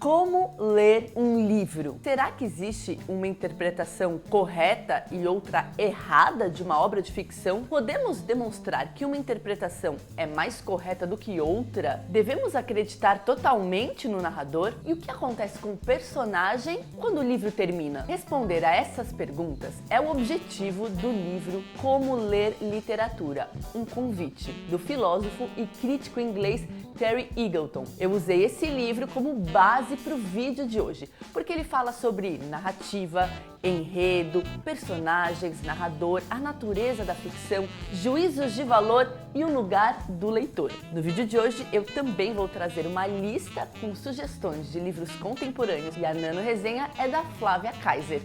Como ler um livro? Será que existe uma interpretação correta e outra errada de uma obra de ficção? Podemos demonstrar que uma interpretação é mais correta do que outra? Devemos acreditar totalmente no narrador? E o que acontece com o personagem quando o livro termina? Responder a essas perguntas é o objetivo do livro Como Ler Literatura, um convite do filósofo e crítico inglês Terry Eagleton. Eu usei esse livro como base para o vídeo de hoje, porque ele fala sobre narrativa, enredo, personagens, narrador, a natureza da ficção, juízos de valor e o lugar do leitor. No vídeo de hoje eu também vou trazer uma lista com sugestões de livros contemporâneos e a Nano Resenha é da Flávia Kaiser.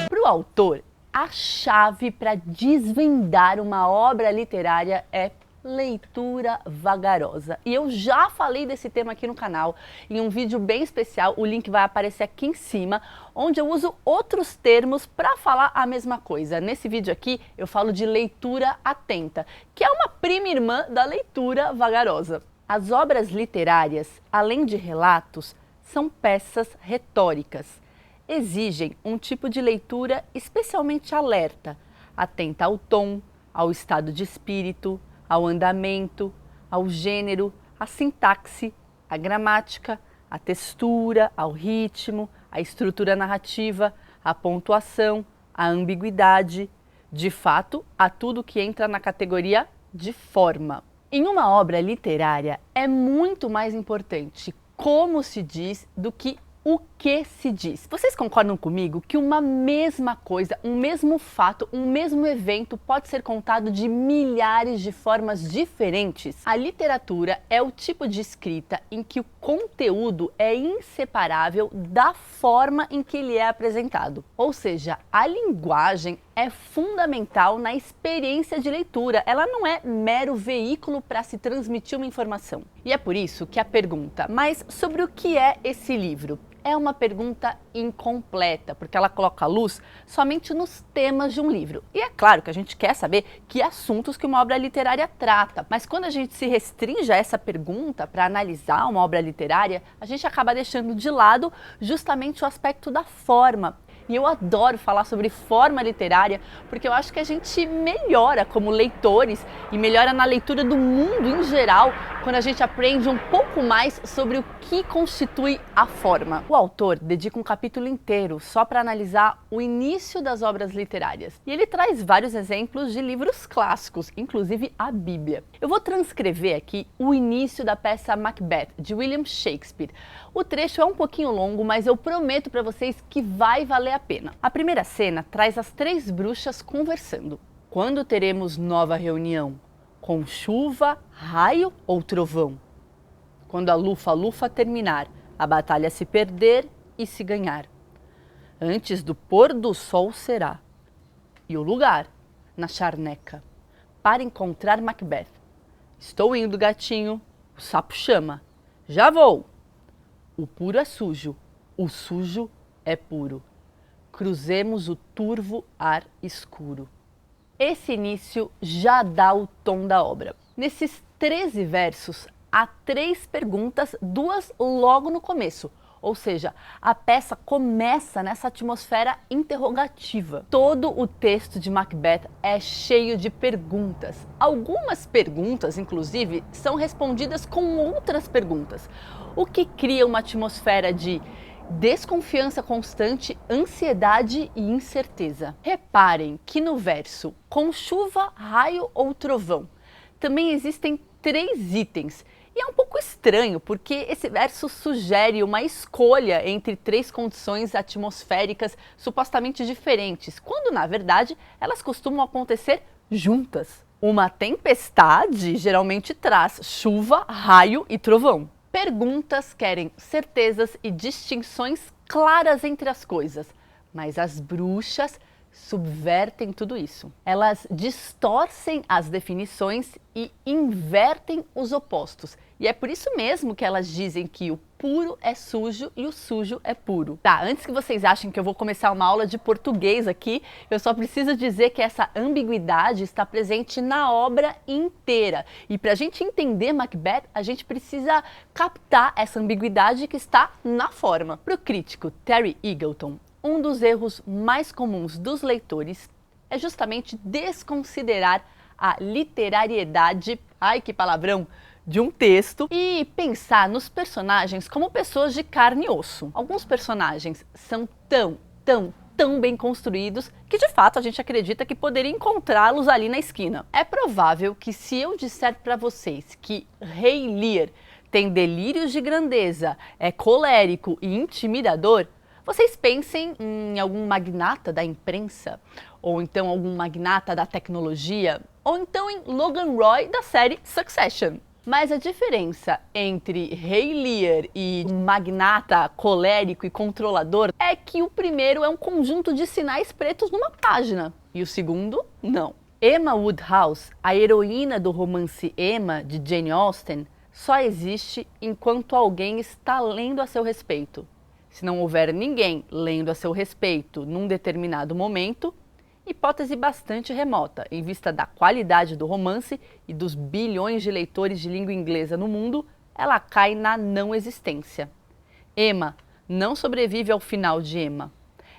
Para o autor, a chave para desvendar uma obra literária é leitura vagarosa. E eu já falei desse tema aqui no canal, em um vídeo bem especial, o link vai aparecer aqui em cima, onde eu uso outros termos para falar a mesma coisa. Nesse vídeo aqui eu falo de leitura atenta, que é uma prima irmã da leitura vagarosa. As obras literárias, além de relatos, são peças retóricas. Exigem um tipo de leitura especialmente alerta, atenta ao tom, ao estado de espírito, ao andamento, ao gênero, à sintaxe, à gramática, à textura, ao ritmo, à estrutura narrativa, à pontuação, à ambiguidade, de fato, a tudo que entra na categoria de forma. Em uma obra literária é muito mais importante como se diz do que o que se diz. Vocês concordam comigo que uma mesma coisa, um mesmo fato, um mesmo evento pode ser contado de milhares de formas diferentes? A literatura é o tipo de escrita em que o conteúdo é inseparável da forma em que ele é apresentado. Ou seja, a linguagem é fundamental na experiência de leitura. Ela não é mero veículo para se transmitir uma informação. E é por isso que a pergunta, mas sobre o que é esse livro? É uma pergunta incompleta, porque ela coloca a luz somente nos temas de um livro. E é claro que a gente quer saber que assuntos que uma obra literária trata, mas quando a gente se restringe a essa pergunta para analisar uma obra literária, a gente acaba deixando de lado justamente o aspecto da forma. E eu adoro falar sobre forma literária, porque eu acho que a gente melhora como leitores e melhora na leitura do mundo em geral, quando a gente aprende um pouco mais sobre o que constitui a forma. O autor dedica um capítulo inteiro só para analisar o início das obras literárias. E ele traz vários exemplos de livros clássicos, inclusive a Bíblia. Eu vou transcrever aqui o início da peça Macbeth, de William Shakespeare. O trecho é um pouquinho longo, mas eu prometo para vocês que vai valer a pena. A primeira cena traz as três bruxas conversando. Quando teremos nova reunião? Com chuva, raio ou trovão? Quando a lufa-lufa terminar, a batalha se perder e se ganhar. Antes do pôr do sol será. E o lugar? Na charneca. Para encontrar Macbeth. Estou indo, gatinho. O sapo chama. Já vou. O puro é sujo. O sujo é puro. Cruzemos o turvo ar escuro. Esse início já dá o tom da obra. Nesses 13 versos, há 3 perguntas, 2 logo no começo. Ou seja, a peça começa nessa atmosfera interrogativa. Todo o texto de Macbeth é cheio de perguntas. Algumas perguntas, inclusive, são respondidas com outras perguntas, o que cria uma atmosfera de desconfiança constante, ansiedade e incerteza. Reparem que no verso com chuva, raio ou trovão também existem 3 itens. E é um pouco estranho, porque esse verso sugere uma escolha entre 3 condições atmosféricas supostamente diferentes, quando na verdade elas costumam acontecer juntas. Uma tempestade geralmente traz chuva, raio e trovão. Perguntas querem certezas e distinções claras entre as coisas, mas as bruxas subvertem tudo isso. Elas distorcem as definições e invertem os opostos. E é por isso mesmo que elas dizem que o puro é sujo e o sujo é puro. Tá, antes que vocês achem que eu vou começar uma aula de português aqui, eu só preciso dizer que essa ambiguidade está presente na obra inteira. E para a gente entender Macbeth, a gente precisa captar essa ambiguidade que está na forma. Para o crítico Terry Eagleton, um dos erros mais comuns dos leitores é justamente desconsiderar a literariedade, ai que palavrão, de um texto e pensar nos personagens como pessoas de carne e osso. Alguns personagens são tão bem construídos que de fato a gente acredita que poderia encontrá-los ali na esquina. É provável que se eu disser para vocês que Rei Lear tem delírios de grandeza, é colérico e intimidador, vocês pensem em algum magnata da imprensa, ou então algum magnata da tecnologia, ou então em Logan Roy da série Succession. Mas a diferença entre Rei Lear e um magnata colérico e controlador é que o primeiro é um conjunto de sinais pretos numa página e o segundo, não. Emma Woodhouse, a heroína do romance Emma, de Jane Austen, só existe enquanto alguém está lendo a seu respeito. Se não houver ninguém lendo a seu respeito num determinado momento, hipótese bastante remota, em vista da qualidade do romance e dos bilhões de leitores de língua inglesa no mundo, ela cai na não existência. Emma não sobrevive ao final de Emma.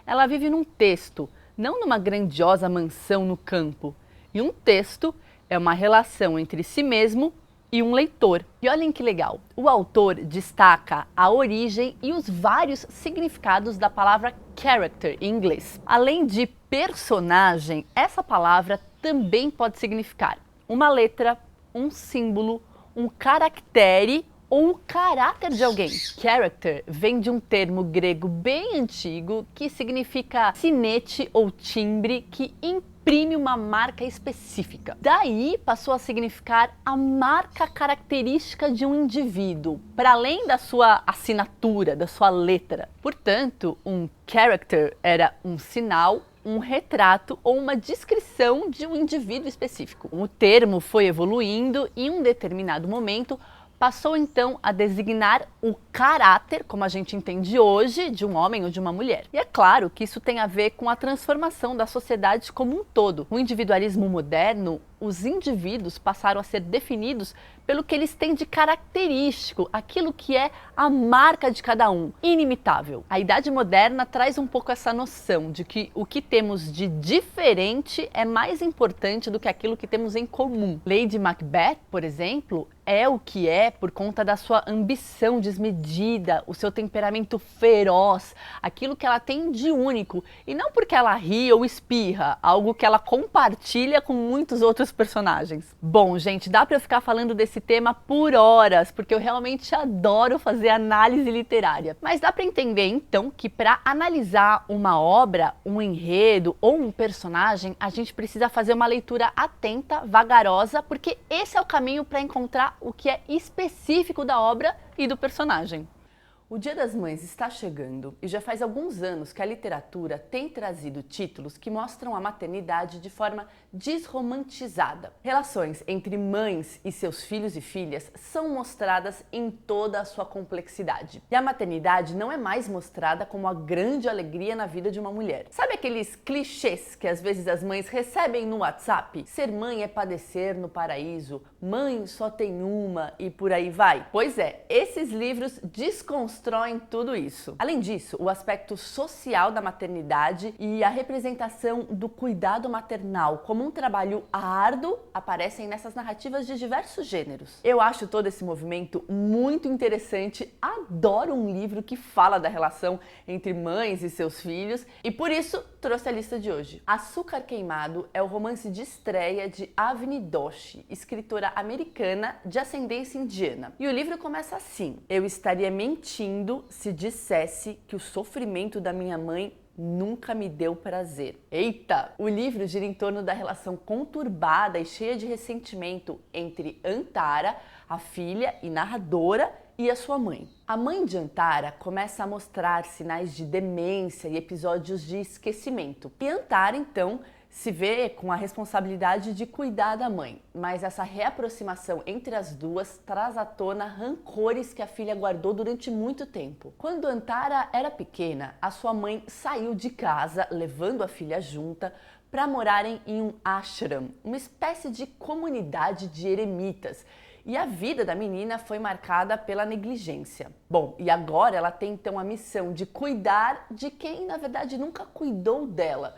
Ela vive num texto, não numa grandiosa mansão no campo. E um texto é uma relação entre si mesmo e um leitor. E olhem que legal, o autor destaca a origem e os vários significados da palavra character em inglês. Além de personagem, essa palavra também pode significar uma letra, um símbolo, um caractere ou o caráter de alguém. Character vem de um termo grego bem antigo que significa sinete ou timbre que imprime uma marca específica. Daí passou a significar a marca característica de um indivíduo, para além da sua assinatura, da sua letra. Portanto, um character era um sinal, um retrato ou uma descrição de um indivíduo específico. O termo foi evoluindo e em um determinado momento passou então a designar o caráter, como a gente entende hoje, de um homem ou de uma mulher. E é claro que isso tem a ver com a transformação da sociedade como um todo. No individualismo moderno, os indivíduos passaram a ser definidos pelo que eles têm de característico, aquilo que é a marca de cada um, inimitável. A Idade Moderna traz um pouco essa noção de que o que temos de diferente é mais importante do que aquilo que temos em comum. Lady Macbeth, por exemplo, é o que é por conta da sua ambição desmedida, o seu temperamento feroz, aquilo que ela tem de único, e não porque ela ri ou espirra, algo que ela compartilha com muitos outros personagens. Bom, gente, dá para eu ficar falando desse tema por horas, porque eu realmente adoro fazer análise literária. Mas dá para entender então que para analisar uma obra, um enredo ou um personagem, a gente precisa fazer uma leitura atenta, vagarosa, porque esse é o caminho para encontrar o que é específico da obra e do personagem. O Dia das Mães está chegando e já faz alguns anos que a literatura tem trazido títulos que mostram a maternidade de forma desromantizada. Relações entre mães e seus filhos e filhas são mostradas em toda a sua complexidade. E a maternidade não é mais mostrada como a grande alegria na vida de uma mulher. Sabe aqueles clichês que às vezes as mães recebem no WhatsApp? Ser mãe é padecer no paraíso, mãe só tem uma e por aí vai? Pois é, esses livros desconstroem tudo isso. Além disso, o aspecto social da maternidade e a representação do cuidado maternal como um trabalho árduo aparecem nessas narrativas de diversos gêneros. Eu acho todo esse movimento muito interessante, adoro um livro que fala da relação entre mães e seus filhos e por isso trouxe a lista de hoje. Açúcar Queimado é o romance de estreia de Avni Doshi, escritora americana de ascendência indiana. E o livro começa assim: eu estaria mentindo se dissesse que o sofrimento da minha mãe nunca me deu prazer. Eita! O livro gira em torno da relação conturbada e cheia de ressentimento entre Antara, a filha e narradora, e a sua mãe. A mãe de Antara começa a mostrar sinais de demência e episódios de esquecimento. E Antara, então, se vê com a responsabilidade de cuidar da mãe, mas essa reaproximação entre as duas traz à tona rancores que a filha guardou durante muito tempo. Quando Antara era pequena, a sua mãe saiu de casa, levando a filha junta, para morarem em um ashram, uma espécie de comunidade de eremitas. E a vida da menina foi marcada pela negligência. Bom, e agora ela tem então a missão de cuidar de quem na verdade nunca cuidou dela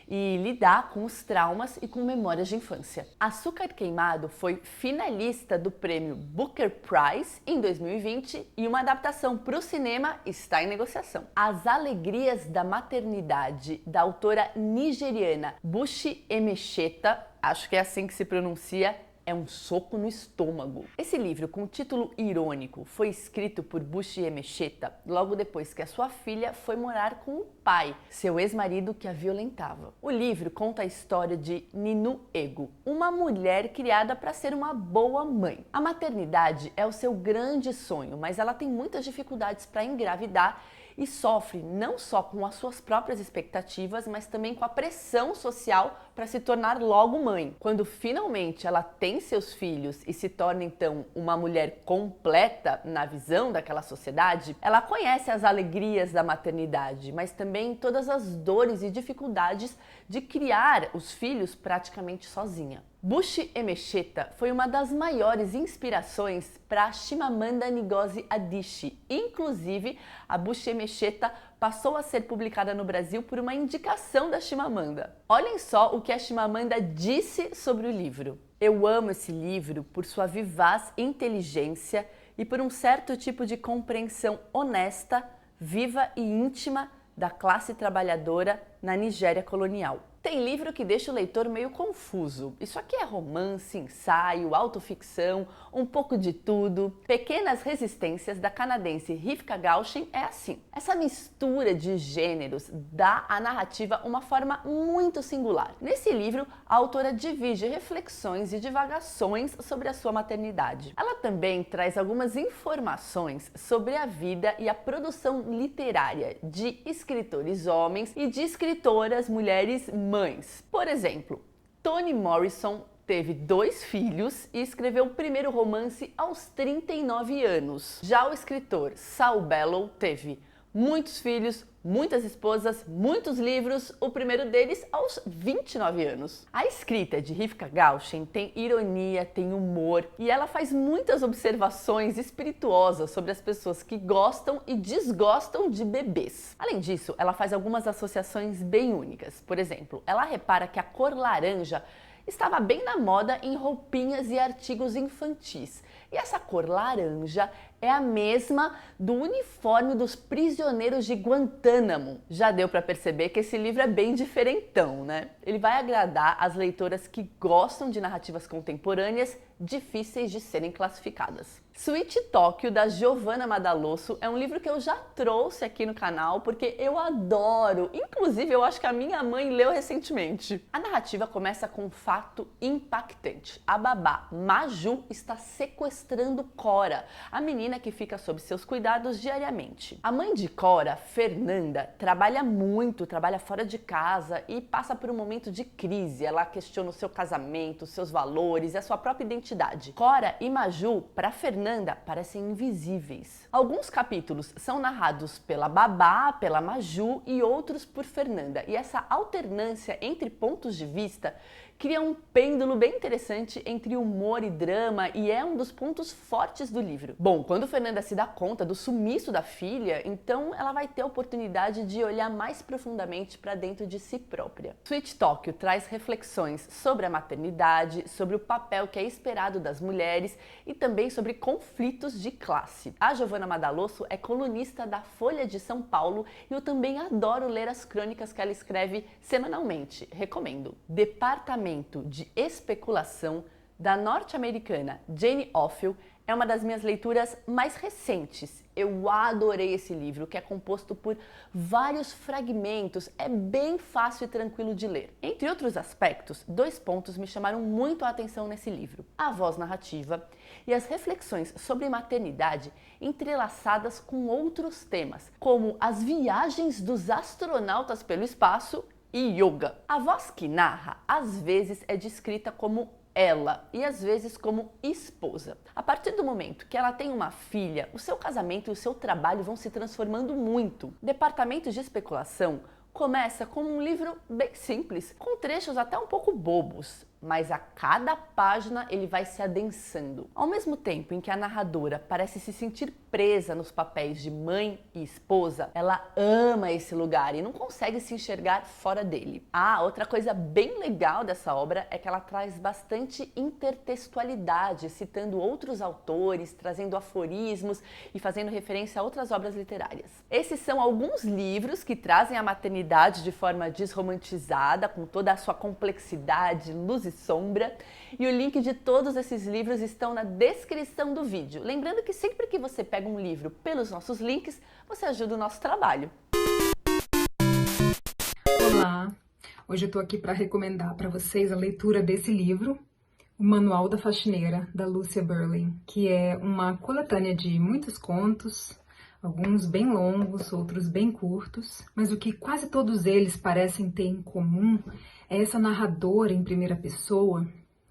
e lidar com os traumas e com memórias de infância. Açúcar Queimado foi finalista do prêmio Booker Prize em 2020 e uma adaptação para o cinema está em negociação. As Alegrias da Maternidade, da autora nigeriana Bushi Emecheta, acho que é assim que se pronuncia, é um soco no estômago. Esse livro, com título irônico, foi escrito por Bushi Emecheta logo depois que a sua filha foi morar com o pai, seu ex-marido que a violentava. O livro conta a história de Ninu Ego, uma mulher criada para ser uma boa mãe. A maternidade é o seu grande sonho, mas ela tem muitas dificuldades para engravidar e sofre não só com as suas próprias expectativas, mas também com a pressão social para se tornar logo mãe. Quando finalmente ela tem seus filhos e se torna então uma mulher completa na visão daquela sociedade, ela conhece as alegrias da maternidade, mas também todas as dores e dificuldades de criar os filhos praticamente sozinha. Bushi Emecheta foi uma das maiores inspirações para Chimamanda Ngozi Adichie. Inclusive, a Bushi Emecheta passou a ser publicada no Brasil por uma indicação da Chimamanda. Olhem só o que a Chimamanda disse sobre o livro. Eu amo esse livro por sua vivaz inteligência e por um certo tipo de compreensão honesta, viva e íntima da classe trabalhadora na Nigéria colonial. Tem livro que deixa o leitor meio confuso. Isso aqui é romance, ensaio, autoficção, um pouco de tudo. Pequenas Resistências, da canadense Rivka Gauchen, é assim. Essa mistura de gêneros dá à narrativa uma forma muito singular. Nesse livro, a autora divide reflexões e divagações sobre a sua maternidade. Ela também traz algumas informações sobre a vida e a produção literária de escritores homens e de escritoras mulheres mães. Por exemplo, Toni Morrison teve 2 filhos e escreveu o primeiro romance aos 39 anos. Já o escritor Saul Bellow teve muitos filhos, muitas esposas, muitos livros, o primeiro deles aos 29 anos. A escrita de Rivka Gauchen tem ironia, tem humor e ela faz muitas observações espirituosas sobre as pessoas que gostam e desgostam de bebês. Além disso, ela faz algumas associações bem únicas. Por exemplo, ela repara que a cor laranja estava bem na moda em roupinhas e artigos infantis. E essa cor laranja é a mesma do uniforme dos prisioneiros de Guantánamo. Já deu para perceber que esse livro é bem diferentão, né? Ele vai agradar as leitoras que gostam de narrativas contemporâneas difíceis de serem classificadas. Sweet Tóquio, da Giovanna Madalosso, é um livro que eu já trouxe aqui no canal porque eu adoro. Inclusive, eu acho que a minha mãe leu recentemente. A narrativa começa com um fato impactante. A babá Maju está sequestrando Cora, a menina que fica sob seus cuidados diariamente. A mãe de Cora, Fernanda, trabalha muito, trabalha fora de casa e passa por um momento de crise. Ela questiona o seu casamento, seus valores e a sua própria identidade. Cora e Maju, para Fernanda, parecem invisíveis. Alguns capítulos são narrados pela babá, pela Maju e outros por Fernanda. E essa alternância entre pontos de vista cria um pêndulo bem interessante entre humor e drama e é um dos pontos fortes do livro. Bom, quando Fernanda se dá conta do sumiço da filha, então ela vai ter a oportunidade de olhar mais profundamente para dentro de si própria. Sweet Tóquio traz reflexões sobre a maternidade, sobre o papel que é esperado das mulheres e também sobre conflitos de classe. A Giovanna Madalosso é colunista da Folha de São Paulo e eu também adoro ler as crônicas que ela escreve semanalmente. Recomendo. Departamento de Especulação, da norte-americana Jane Offill, É uma das minhas leituras mais recentes. Eu adorei esse livro, que é composto por vários fragmentos, é bem fácil e tranquilo de ler. Entre outros aspectos, 2 pontos me chamaram muito a atenção nesse livro: a voz narrativa e as reflexões sobre maternidade entrelaçadas com outros temas, como as viagens dos astronautas pelo espaço e yoga. A voz que narra, às vezes, é descrita como ela e às vezes como esposa. A partir do momento que ela tem uma filha, o seu casamento e o seu trabalho vão se transformando muito. Departamento de Especulação começa como um livro bem simples, com trechos até um pouco bobos, mas a cada página ele vai se adensando. Ao mesmo tempo em que a narradora parece se sentir presa nos papéis de mãe e esposa, ela ama esse lugar e não consegue se enxergar fora dele. Ah, outra coisa bem legal dessa obra é que ela traz bastante intertextualidade, citando outros autores, trazendo aforismos e fazendo referência a outras obras literárias. Esses são alguns livros que trazem a maternidade de forma desromantizada, com toda a sua complexidade, luz e sombra, e o link de todos esses livros estão na descrição do vídeo. Lembrando que sempre que você pega um livro pelos nossos links, você ajuda o nosso trabalho. Olá! Hoje eu tô aqui para recomendar para vocês a leitura desse livro, O Manual da Faxineira, da Lucia Berling, que é uma coletânea de muitos contos, alguns bem longos, outros bem curtos, mas o que quase todos eles parecem ter em comum é essa narradora em primeira pessoa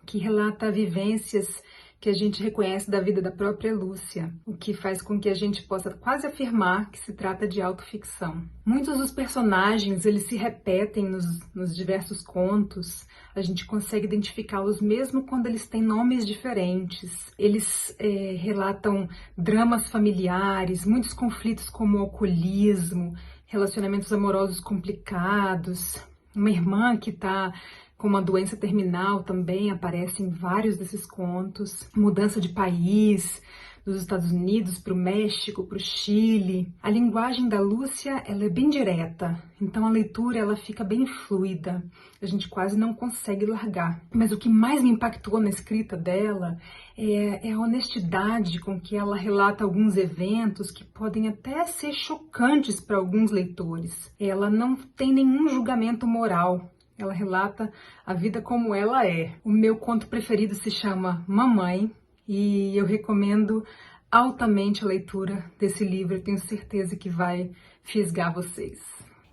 que relata vivências que a gente reconhece da vida da própria Lúcia, o que faz com que a gente possa quase afirmar que se trata de autoficção. Muitos dos personagens, eles se repetem nos diversos contos, a gente consegue identificá-los mesmo quando eles têm nomes diferentes. Eles relatam dramas familiares, muitos conflitos como o alcoolismo, relacionamentos amorosos complicados, uma irmã que está com uma doença terminal também aparece em vários desses contos, mudança de país, dos Estados Unidos para o México, para o Chile. A linguagem da Lúcia, ela é bem direta, então a leitura ela fica bem fluida, a gente quase não consegue largar. Mas o que mais me impactou na escrita dela é a honestidade com que ela relata alguns eventos que podem até ser chocantes para alguns leitores. Ela não tem nenhum julgamento moral. Ela relata a vida como ela é. O meu conto preferido se chama Mamãe e eu recomendo altamente a leitura desse livro. Eu tenho certeza que vai fisgar vocês.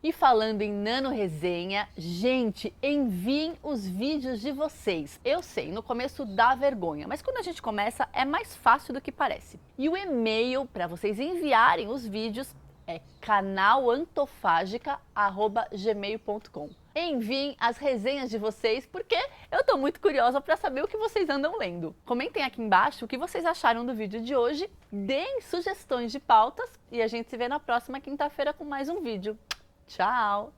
E falando em Nano Resenha, gente, enviem os vídeos de vocês. Eu sei, no começo dá vergonha, mas quando a gente começa é mais fácil do que parece. E o e-mail para vocês enviarem os vídeos é canalantofagica@gmail.com. Enviem as resenhas de vocês, porque eu tô muito curiosa para saber o que vocês andam lendo. Comentem aqui embaixo o que vocês acharam do vídeo de hoje, deem sugestões de pautas e a gente se vê na próxima quinta-feira com mais um vídeo. Tchau!